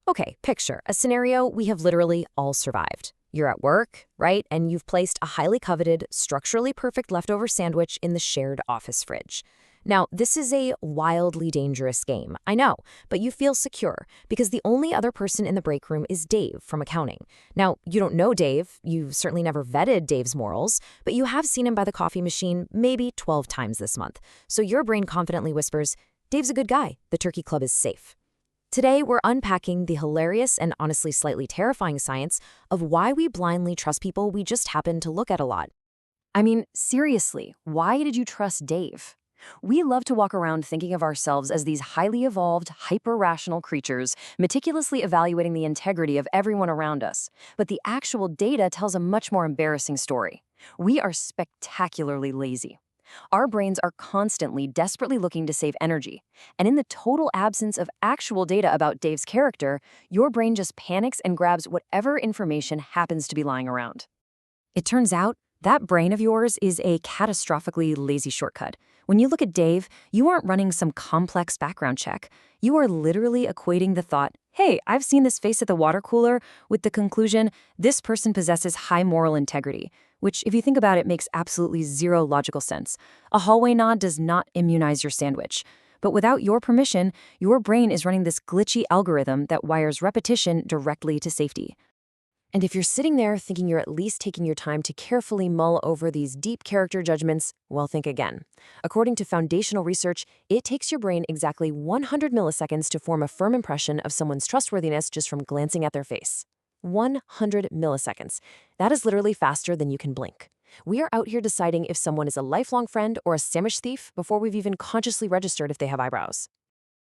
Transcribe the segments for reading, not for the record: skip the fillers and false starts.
Okay, picture a scenario we have literally all survived. You're at work, right? And you've placed a highly coveted, structurally perfect leftover sandwich in the shared office fridge. Now, this is a wildly dangerous game, I know, but you feel secure because the only other person in the break room is Dave from accounting. Now, you don't know Dave, you've certainly never vetted Dave's morals, but you have seen him by the coffee machine maybe 12 times this month. So your brain confidently whispers, Dave's a good guy, the turkey club is safe. Today, we're unpacking the hilarious and honestly slightly terrifying science of why we blindly trust people we just happen to look at a lot. I mean, seriously, why did you trust Dave? We love to walk around thinking of ourselves as these highly evolved, hyper-rational creatures, meticulously evaluating the integrity of everyone around us. But the actual data tells a much more embarrassing story. We are spectacularly lazy. Our brains are constantly, desperately looking to save energy. And in the total absence of actual data about Dave's character, your brain just panics and grabs whatever information happens to be lying around. It turns out, that brain of yours is a catastrophically lazy shortcut. When you look at Dave, you aren't running some complex background check. You are literally equating the thought, hey, I've seen this face at the water cooler, with the conclusion, this person possesses high moral integrity, which, if you think about it, makes absolutely zero logical sense. A hallway nod does not immunize your sandwich. But without your permission, your brain is running this glitchy algorithm that wires repetition directly to safety. And if you're sitting there thinking you're at least taking your time to carefully mull over these deep character judgments, well, think again. According to foundational research, it takes your brain exactly 100 milliseconds to form a firm impression of someone's trustworthiness just from glancing at their face. 100 milliseconds. That is literally faster than you can blink. We are out here deciding if someone is a lifelong friend or a sandwich thief before we've even consciously registered if they have eyebrows.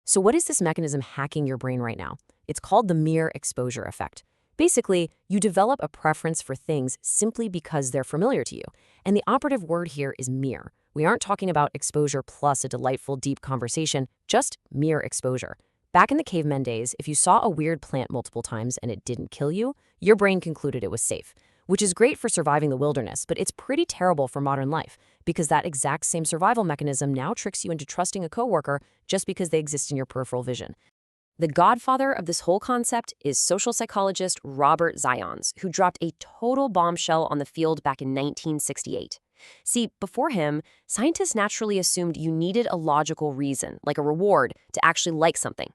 So what is this mechanism hacking your brain right now? It's called the mere exposure effect. Basically, you develop a preference for things simply because they're familiar to you. And the operative word here is mere. We aren't talking about exposure plus a delightful, deep conversation, just mere exposure. Back in the caveman days, if you saw a weird plant multiple times and it didn't kill you, your brain concluded it was safe, which is great for surviving the wilderness, but it's pretty terrible for modern life because that exact same survival mechanism now tricks you into trusting a coworker just because they exist in your peripheral vision. The godfather of this whole concept is social psychologist Robert Zajonc, who dropped a total bombshell on the field back in 1968. See, before him, scientists naturally assumed you needed a logical reason, like a reward, to actually like something.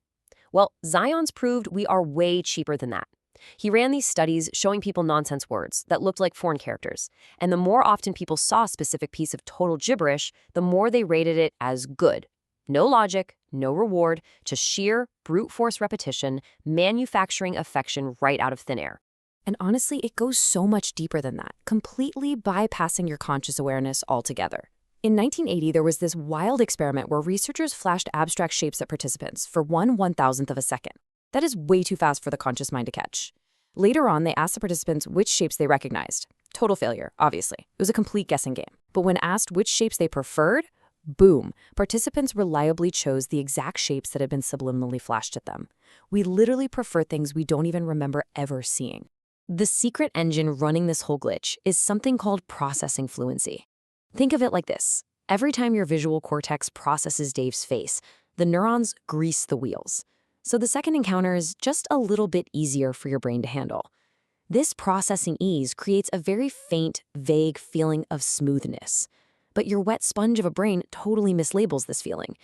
Well, Zajonc proved we are way cheaper than that. He ran these studies showing people nonsense words that looked like foreign characters, and the more often people saw a specific piece of total gibberish, the more they rated it as good. No logic, no reward, just sheer, brute force repetition, manufacturing affection right out of thin air. And honestly, it goes so much deeper than that, completely bypassing your conscious awareness altogether. In 1980, there was this wild experiment where researchers flashed abstract shapes at participants for 1/1000th of a second. That is way too fast for the conscious mind to catch. Later on, they asked the participants which shapes they recognized. Total failure, obviously. It was a complete guessing game. But when asked which shapes they preferred, boom, participants reliably chose the exact shapes that had been subliminally flashed at them. We literally prefer things we don't even remember ever seeing. The secret engine running this whole glitch is something called processing fluency. Think of it like this. Every time your visual cortex processes Dave's face, the neurons grease the wheels. So the second encounter is just a little bit easier for your brain to handle. This processing ease creates a very faint, vague feeling of smoothness. But your wet sponge of a brain totally mislabels this feeling.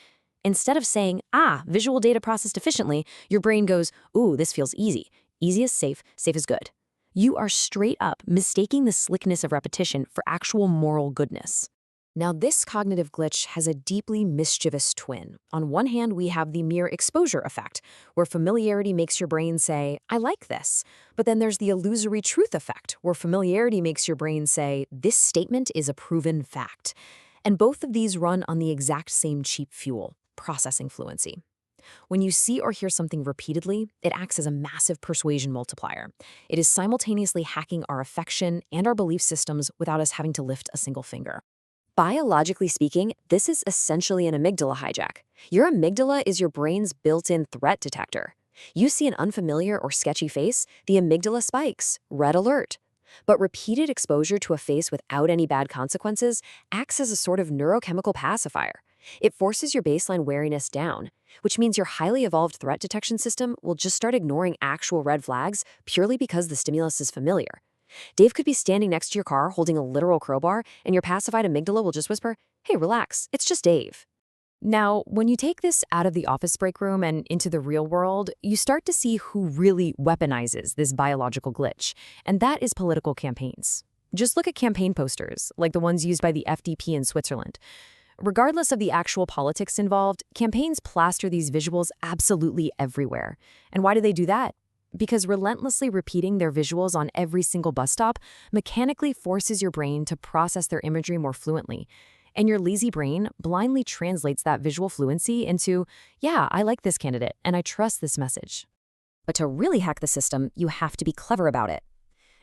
Instead of saying, visual data processed efficiently, your brain goes, ooh, this feels easy. Easy is safe, safe is good. You are straight up mistaking the slickness of repetition for actual moral goodness. Now, this cognitive glitch has a deeply mischievous twin. On one hand, we have the mere exposure effect, where familiarity makes your brain say, I like this. But then there's the illusory truth effect, where familiarity makes your brain say, this statement is a proven fact. And both of these run on the exact same cheap fuel, processing fluency. When you see or hear something repeatedly, it acts as a massive persuasion multiplier. It is simultaneously hacking our affection and our belief systems without us having to lift a single finger. Biologically speaking, this is essentially an amygdala hijack. Your amygdala is your brain's built-in threat detector. You see an unfamiliar or sketchy face, the amygdala spikes, red alert. But repeated exposure to a face without any bad consequences acts as a sort of neurochemical pacifier. It forces your baseline wariness down, which means your highly evolved threat detection system will just start ignoring actual red flags purely because the stimulus is familiar. Dave could be standing next to your car holding a literal crowbar, and your pacified amygdala will just whisper, "Hey, relax, it's just Dave." Now, when you take this out of the office break room and into the real world, you start to see who really weaponizes this biological glitch, and that is political campaigns. Just look at campaign posters, like the ones used by the FDP in Switzerland. Regardless of the actual politics involved, campaigns plaster these visuals absolutely everywhere. And why do they do that? Because relentlessly repeating their visuals on every single bus stop mechanically forces your brain to process their imagery more fluently. And your lazy brain blindly translates that visual fluency into, yeah, I like this candidate and I trust this message. But to really hack the system, you have to be clever about it.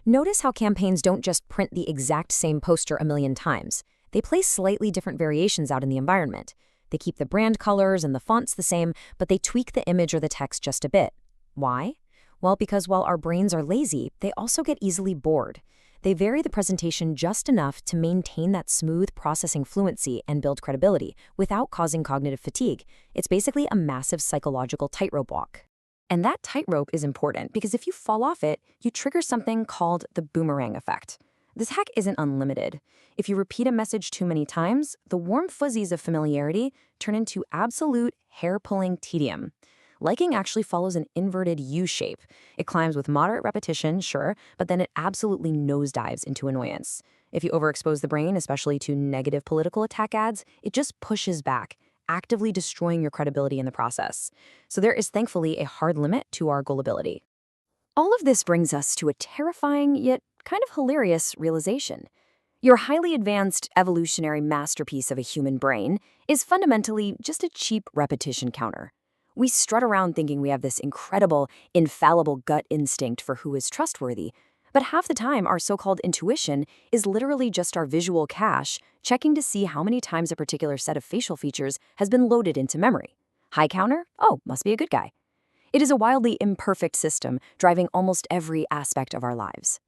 Notice how campaigns don't just print the exact same poster a million times. They place slightly different variations out in the environment. They keep the brand colors and the fonts the same, but they tweak the image or the text just a bit. Why? Well, because while our brains are lazy, they also get easily bored. They vary the presentation just enough to maintain that smooth processing fluency and build credibility without causing cognitive fatigue. It's basically a massive psychological tightrope walk. And that tightrope is important because if you fall off it, you trigger something called the boomerang effect. This hack isn't unlimited. If you repeat a message too many times, the warm fuzzies of familiarity turn into absolute hair-pulling tedium. Liking actually follows an inverted U shape. It climbs with moderate repetition, sure, but then it absolutely nosedives into annoyance. If you overexpose the brain, especially to negative political attack ads, it just pushes back, actively destroying your credibility in the process. So there is thankfully a hard limit to our gullibility. All of this brings us to a terrifying yet kind of hilarious realization. Your highly advanced evolutionary masterpiece of a human brain is fundamentally just a cheap repetition counter. We strut around thinking we have this incredible, infallible gut instinct for who is trustworthy, but half the time our so-called intuition is literally just our visual cache checking to see how many times a particular set of facial features has been loaded into memory. High counter? Oh, must be a good guy. It is a wildly imperfect system driving almost every aspect of our lives.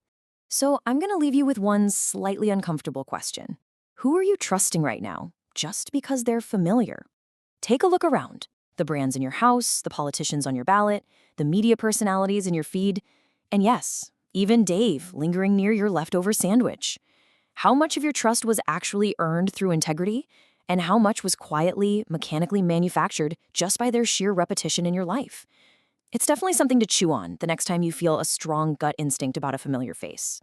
So I'm going to leave you with one slightly uncomfortable question. Who are you trusting right now, just because they're familiar? Take a look around. The brands in your house, the politicians on your ballot, the media personalities in your feed, and yes, even Dave lingering near your leftover sandwich. How much of your trust was actually earned through integrity, and how much was quietly, mechanically manufactured just by their sheer repetition in your life? It's definitely something to chew on the next time you feel a strong gut instinct about a familiar face.